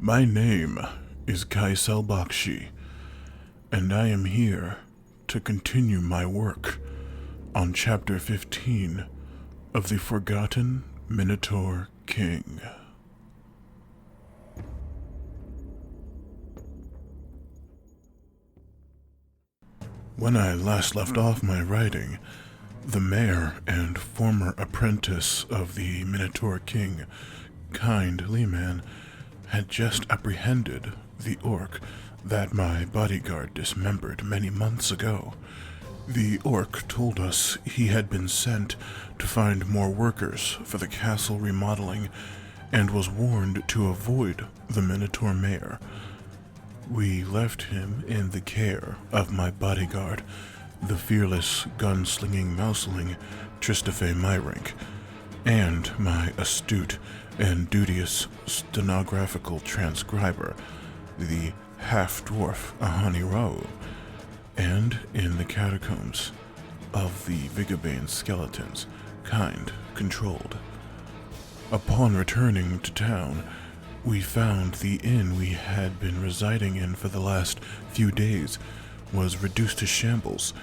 My name is Kycell Bakshi, and I am here to continue my work on Chapter 15 of the Forgotten Minotaur King. When I last left off my writing, the mayor and former apprentice of the Minotaur King, Kind Kycell, had just apprehended the orc that my bodyguard dismembered many months ago. The orc told us he had been sent to find more workers for the castle remodeling and was warned to avoid the Minotaur mayor. We left him in the care of my bodyguard, the fearless gunslinging mouseling Tristafe Myrink, and my astute and duteous stenographical transcriber, the half-dwarf Ahani Rao, and in the catacombs of the Vigabane skeletons Kind controlled. Upon returning to town, we found the inn we had been residing in for the last few days was reduced to shambles,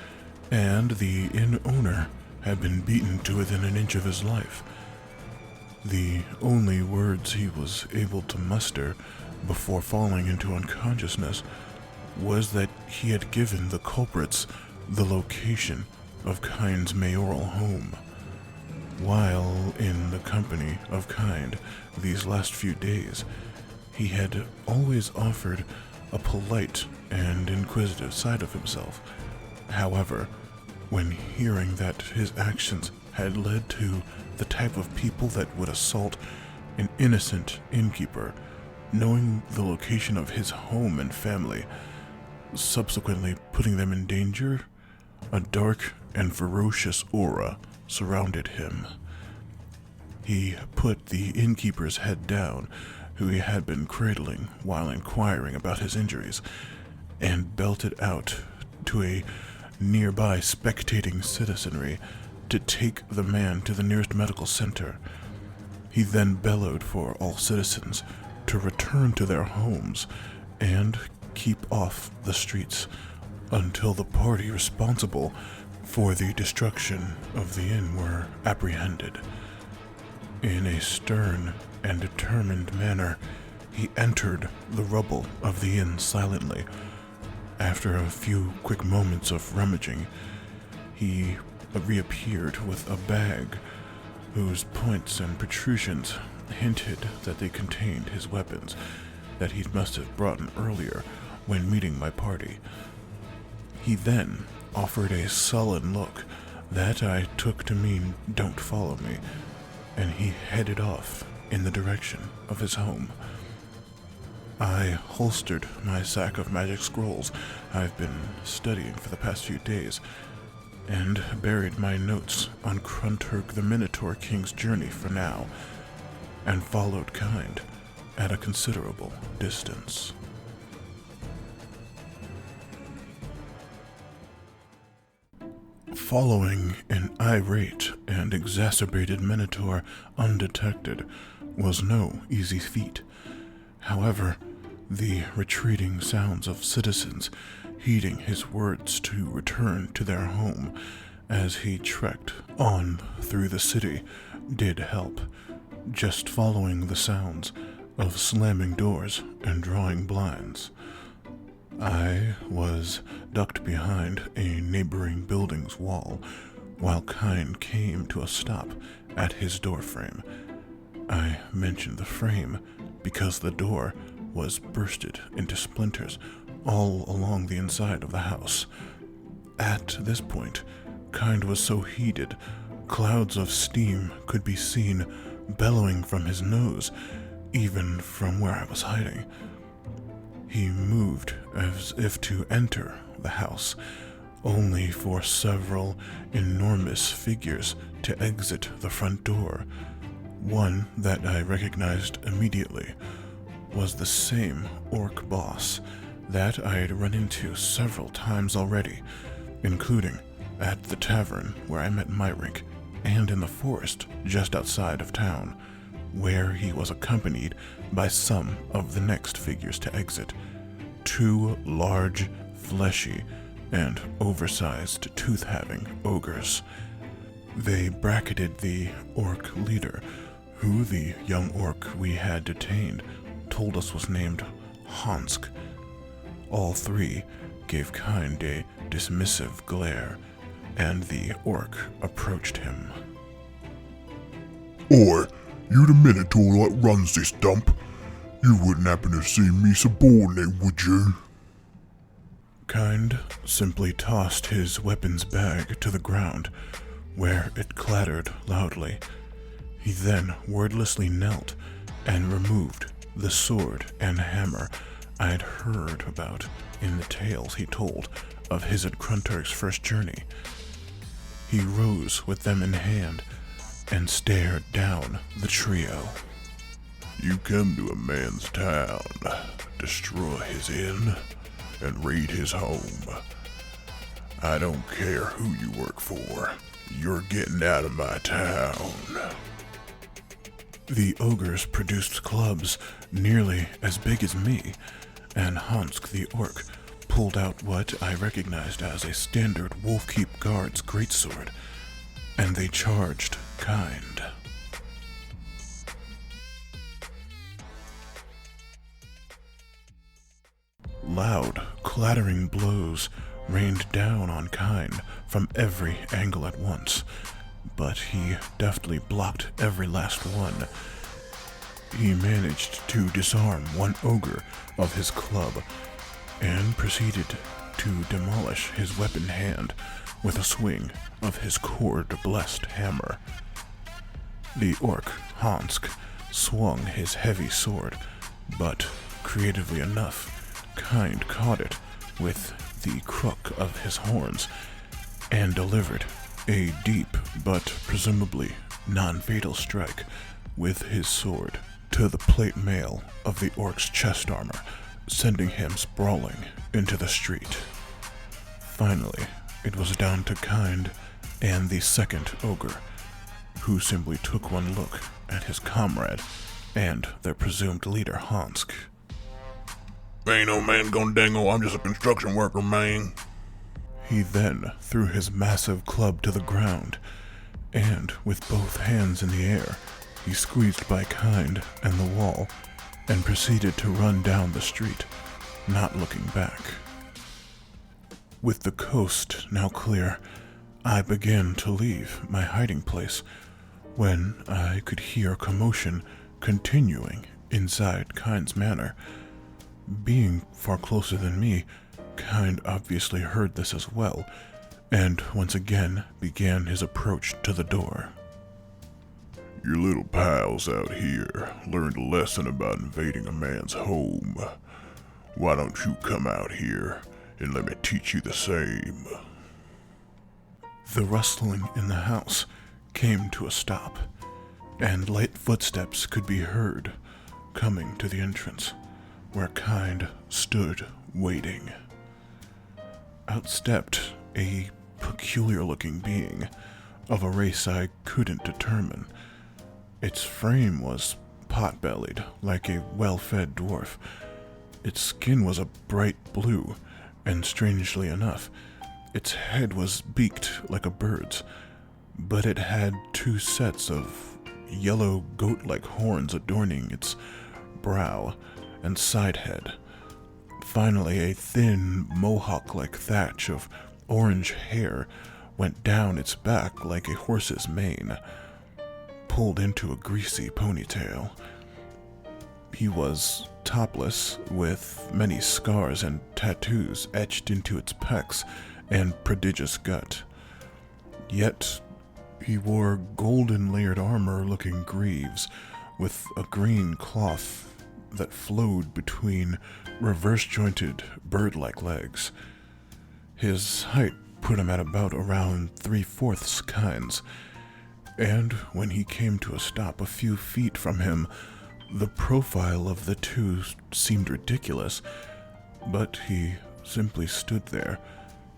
and the inn owner had been beaten to within an inch of his life. The only words he was able to muster before falling into unconsciousness was that he had given the culprits the location of Kind's mayoral home. While in the company of Kind these last few days, he had always offered a polite and inquisitive side of himself. However, when hearing that his actions had led to the type of people that would assault an innocent innkeeper, knowing the location of his home and family, subsequently putting them in danger, a dark and ferocious aura surrounded him. He put the innkeeper's head down, who he had been cradling while inquiring about his injuries, and belted out to a nearby spectating citizenry to take the man to the nearest medical center. He then bellowed for all citizens to return to their homes and keep off the streets until the party responsible for the destruction of the inn were apprehended. In a stern and determined manner, he entered the rubble of the inn silently. After a few quick moments of rummaging, he reappeared with a bag whose points and protrusions hinted that they contained his weapons that he must have brought in earlier when meeting my party. He then offered a sullen look that I took to mean "don't follow me," and he headed off in the direction of his home. I holstered my sack of magic scrolls I've been studying for the past few days, and buried my notes on Krunturg the Minotaur King's journey for now, and followed Kind at a considerable distance. Following an irate and exacerbated Minotaur undetected was no easy feat. However, the retreating sounds of citizens heeding his words to return to their home as he trekked on through the city did help, just following the sounds of slamming doors and drawing blinds. I was ducked behind a neighboring building's wall while Kind came to a stop at his doorframe. I mentioned the frame because the door was bursted into splinters all along the inside of the house. At this point, Kind was so heated, clouds of steam could be seen bellowing from his nose, even from where I was hiding. He moved as if to enter the house, only for several enormous figures to exit the front door. One that I recognized immediately was the same orc boss that I had run into several times already, including at the tavern where I met Myrink and in the forest just outside of town. where he was accompanied by some of the next figures to exit. Two large, fleshy, and oversized tooth-having ogres. They bracketed the orc leader, who the young orc we had detained told us was named Hansk. All three gave Kind a dismissive glare, and the orc approached him. Oi, you the Minotaur that runs this dump? You wouldn't happen to see me subordinate, would you? Kind simply tossed his weapons bag to the ground, where it clattered loudly. He then wordlessly knelt and removed the sword and hammer I'd heard about in the tales he told of his at Kruntar's first journey. He rose with them in hand and stared down the trio. You come to a man's town, destroy his inn, and raid his home. I don't care who you work for. You're getting out of my town. The ogres produced clubs nearly as big as me, and Hansk the orc pulled out what I recognized as a standard Wolfkeep guard's greatsword, and they charged Kind. Loud, clattering blows rained down on Kind from every angle at once, but he deftly blocked every last one. He managed to disarm one ogre of his club and proceeded to demolish his weapon hand with a swing of his cord-blessed hammer. The orc, Hansk, swung his heavy sword, but creatively enough, Kind caught it with the crook of his horns and delivered a deep but presumably non-fatal strike with his sword to the plate mail of the orc's chest armor, sending him sprawling into the street. Finally, it was down to Kind and the second ogre, who simply took one look at his comrade and their presumed leader, Hansk. Ain't no man gonna dangle, I'm just a construction worker, man. He then threw his massive club to the ground, and with both hands in the air, he squeezed by Kind and the wall, and proceeded to run down the street, not looking back. With the coast now clear, I began to leave my hiding place, when I could hear commotion continuing inside Kind's manor. Being far closer than me, Kind obviously heard this as well, and once again began his approach to the door. Your little pals out here learned a lesson about invading a man's home. Why don't you come out here and let me teach you the same? The rustling in the house came to a stop, and light footsteps could be heard coming to the entrance, where Kind stood waiting. Out stepped a peculiar-looking being of a race I couldn't determine. Its frame was pot-bellied like a well-fed dwarf. Its skin was a bright blue, and strangely enough, its head was beaked like a bird's, but it had two sets of yellow goat-like horns adorning its brow and side head. Finally, a thin, mohawk-like thatch of orange hair went down its back like a horse's mane, pulled into a greasy ponytail. He was topless, with many scars and tattoos etched into its pecs and prodigious gut. Yet, he wore golden-layered armor-looking greaves with a green cloth that flowed between reverse-jointed bird-like legs. His height put him at about around 3/4 Kind's, and when he came to a stop a few feet from him, the profile of the two seemed ridiculous, but he simply stood there,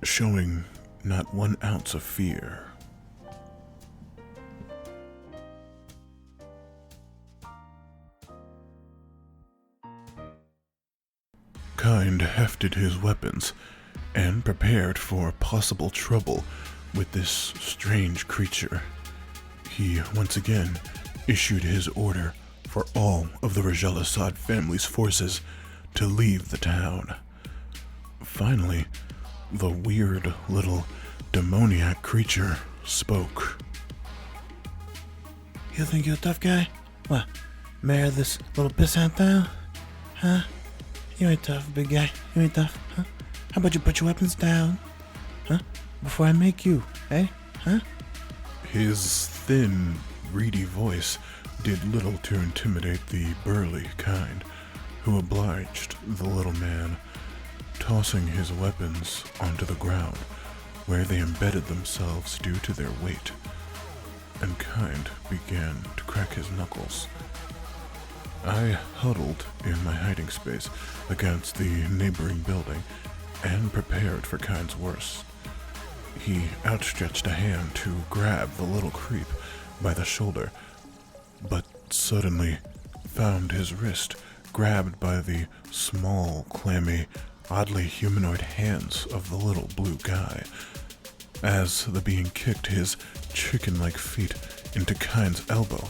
showing not 1 ounce of fear. Kind hefted his weapons and prepared for possible trouble with this strange creature. He once again issued his order for all of the Rajalasad family's forces to leave the town. Finally, the weird little demoniac creature spoke. You think you're a tough guy? What, marry this little pissant down? Huh? You ain't tough, big guy. You ain't tough, huh? How about you put your weapons down? Huh? Before I make you, eh? Huh? His thin, reedy voice did little to intimidate the burly Kind, who obliged the little man, tossing his weapons onto the ground, where they embedded themselves due to their weight, and Kind began to crack his knuckles. I huddled in my hiding space against the neighboring building and prepared for Kind's worst. He outstretched a hand to grab the little creep by the shoulder, but suddenly found his wrist grabbed by the small, clammy, oddly humanoid hands of the little blue guy, as the being kicked his chicken-like feet into Kind's elbow,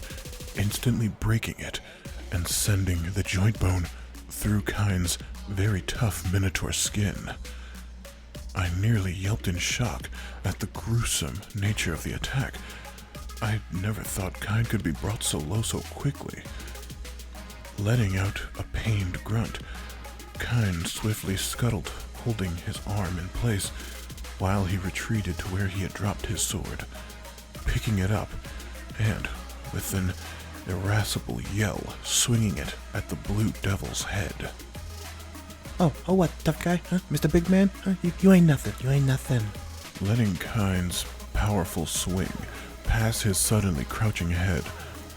instantly breaking it and sending the joint bone through Kind's very tough Minotaur skin. I nearly yelped in shock at the gruesome nature of the attack. I never thought Kind could be brought so low so quickly. Letting out a pained grunt, Kind swiftly scuttled, holding his arm in place while he retreated to where he had dropped his sword, picking it up and, with an irascible yell, swinging it at the blue devil's head. Oh, what, tough guy, huh? Mr. Big Man? Huh? You ain't nothing, you ain't nothing. Letting Kind's powerful swing pass his suddenly crouching head,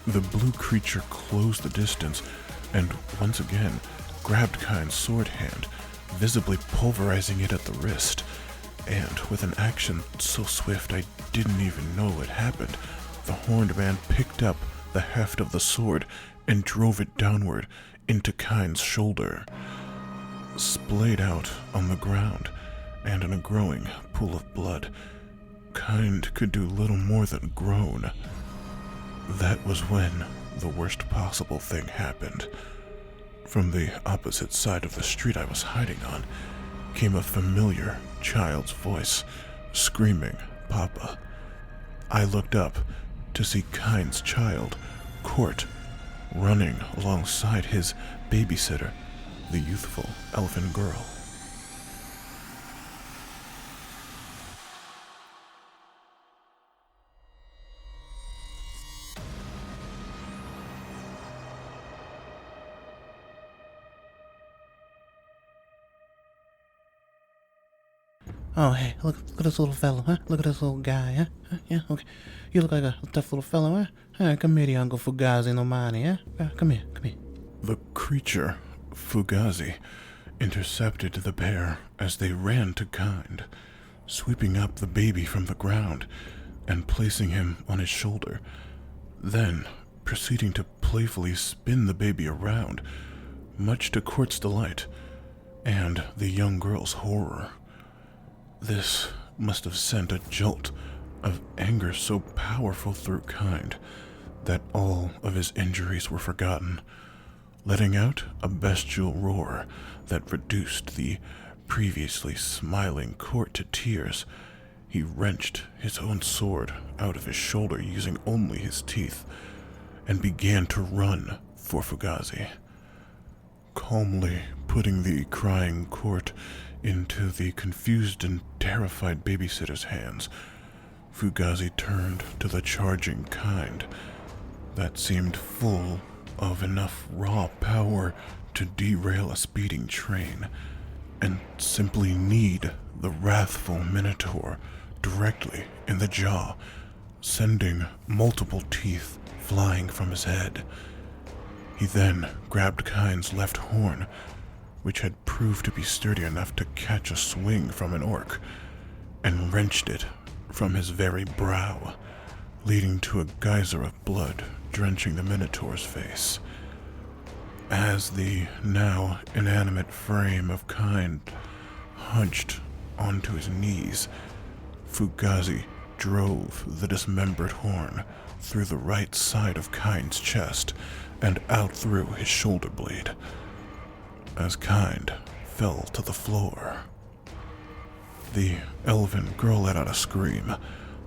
the blue creature closed the distance and once again grabbed Kind's sword hand, visibly pulverizing it at the wrist. And with an action so swift I didn't even know it happened, the horned man picked up the heft of the sword and drove it downward into Kind's shoulder. Splayed out on the ground and in a growing pool of blood, Kind could do little more than groan. That was when the worst possible thing happened. From the opposite side of the street I was hiding on came a familiar child's voice, screaming, "Papa." I looked up to see Kind's child, Court, running alongside his babysitter, the youthful elfin girl. Oh, hey, look at this little fellow, huh? Look at this little guy, huh? Yeah, okay. You look like a tough little fellow, huh? Hey, come here, Uncle Fugazi no money, huh? Come here. The creature, Fugazi, intercepted the pair as they ran to Kind, sweeping up the baby from the ground and placing him on his shoulder, then proceeding to playfully spin the baby around, much to Court's delight and the young girl's horror. This must have sent a jolt of anger so powerful through Kind that all of his injuries were forgotten. Letting out a bestial roar that reduced the previously smiling Court to tears, he wrenched his own sword out of his shoulder using only his teeth and began to run for Fugazi. Calmly putting the crying Court into the confused and terrified babysitter's hands, Fugazi turned to the charging Kind that seemed full of enough raw power to derail a speeding train and simply kneed the wrathful Minotaur directly in the jaw, sending multiple teeth flying from his head. He then grabbed Kind's left horn, which had proved to be sturdy enough to catch a swing from an orc, and wrenched it from his very brow, leading to a geyser of blood drenching the Minotaur's face. As the now inanimate frame of Kind hunched onto his knees, Fugazi drove the dismembered horn through the right side of Kind's chest and out through his shoulder blade, as Kind fell to the floor. The elven girl let out a scream,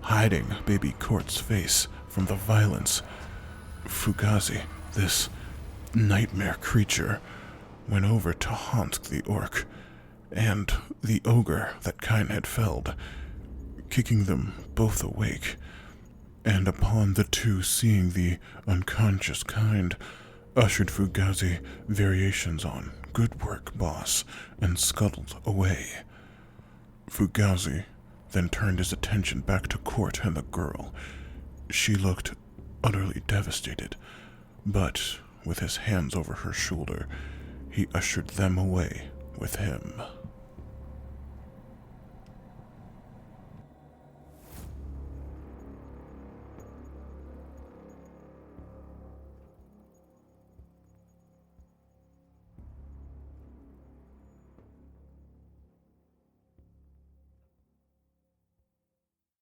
hiding baby Court's face from the violence. Fugazi, this nightmare creature, went over to haunt the orc and the ogre that Kind had felled, kicking them both awake, and upon the two seeing the unconscious Kind, ushered Fugazi variations on "Good work, boss," and scuttled away. Fugazi then turned his attention back to Court and the girl. She looked utterly devastated, but with his hands over her shoulder, he ushered them away with him.